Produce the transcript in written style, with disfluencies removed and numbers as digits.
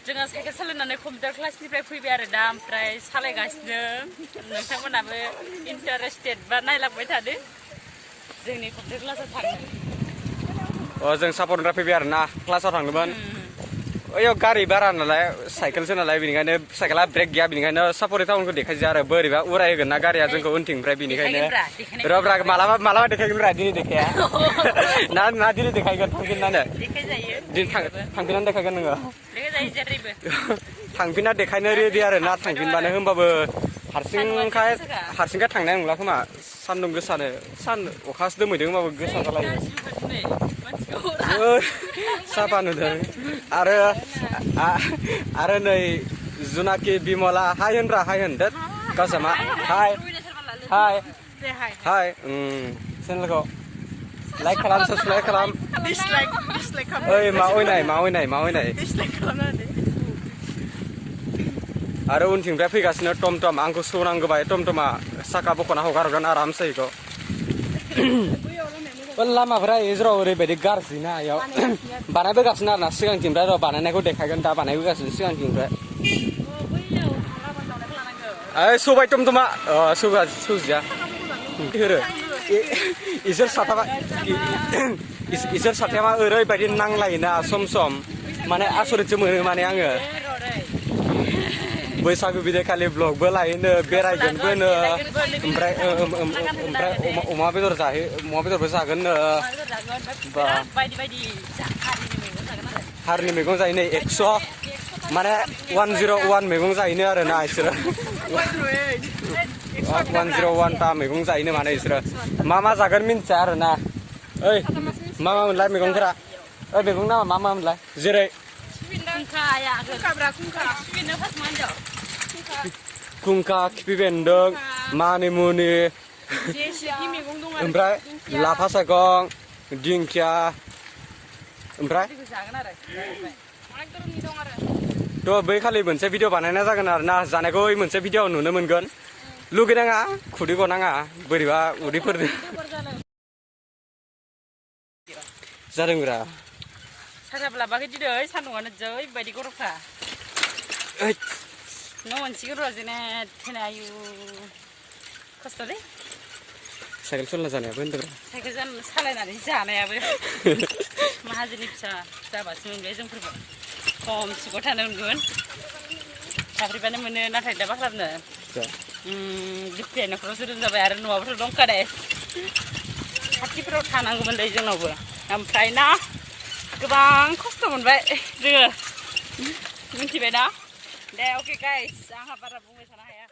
जोङो साइकेल सालायनानै कम्पिउटार क्लासनिफ्राय फैबाय आरो दा ओमफ्राय सालायगासिनो नोंथांमोनाबो इन्टारेस्टेड बा नायलांबाय थादो जोंनि कम्पिउटार क्लासाव थांनो जों सापरनिफ्राय फैबाय आरो ना क्लासाव थांदोंमोन ओइयाव गारि बारा नालाय साइकेलसो नालाय बेनिखायनो साइकेला ब्रेक गैया बेनिखायनो सापरि टाउनखौ देखायजाया आरो बोरैबा उरायहोगोन ना गारिया जोंखौ उनथिंनिफ्राय बेनिखायनो रब्रा मालाबा देखायगोनब्रा दिनै देखाया ना दिनै देखायगोन थांफिननानै थांफिननानै देखायगोन नोङो थांफिनना देखायनो रेडि आरो ना थांफिनबानो होमबाबो हारसिंखाय थांनाय नंला खोमा सान्दुं गोसानो अखासो दोमैदों होमबाबो गोसा जालायो साफा नुदों आरो नै जुनाखि बिमला हाय होनब्रा हाय होन देट गावसा हाय चेनेलखौ लाइक खालाम साबस्क्राइब खालाम ओइ मा अयनाय आरो उनथिंनिफ्राय फैगासिनो टमटम आंखौ सौनांगौबाय टमटमा साखा बख'ना हगारगोन आरामसे इखौ लामाफोरा इजराव ओरैबायदि गाज्रि ना इयाव बानायबोगासिनो आरो ना सिगांथिंनिफ्राय र' बानायनायखौ देखायगोन दा बानायबोगासिनो सिगांथिंनिफ्राय ओइ सौबाय टमटमा सौजिया इसोर साथामा ओरैबायदि नांलायोना सम सम माने आसरितसो मोनो माने आङो बैसागु बिदायखालि ब्लगबो लायोनो बेरायगोनबोनो ओमफ्राय अमा बेदरबो जागोननो हारिनि मैगं जायो नै 100 माने 101 मैगं जायोनो आरोना बिसोरो 101 ता मैगं जायोनो माने बिसोरो मा जागोन मिन्थिया आरोना ओइ मा मोनलाय मैगंफोरा ओइ मैगं नामा मा मोनलाय जेरै खुंखा खिफि बेन्दों मानिमुनि ओमफ्राय लाफा सायखं दिंखिया ओमफ्राय थ' बै खालि मोनसे भिडिअ बानायनाय जागोन आरो ना जानायखौ मोनसे भिडिअ नुनो मोनगोन लुगैनाङा खुदै गनाङा बोरैबा उदैफोरनो जादोंब्रा साजाबो लाबाखै दिनै सान्दुंआनो जै बायदि गरमखा न' मोनसिगोन र' जेने थेने आयु खस्थ'लै साइकेल सालायना जानायाबो होनदों साइकेल सालायनानै जानायाबो माहाजोननि फिसा जाबासो मोनबाय जोंफोरबो खम सिगाव थानो मोनगोन साब्रैबानो मोनो नाथाय दा मा खालामनो दिप्तिया न'खराव जोनोम जाबाय आरो न'आबोथ' दंखादे खाथिफोराव थानांगौमोनलै जोंनावबो ओमफ्राय ना गोबां खस्थ' मोनबाय जोङो मिन्थिबाय ना दे अके गाइस आंहा बारा बुंबाय थानो हाया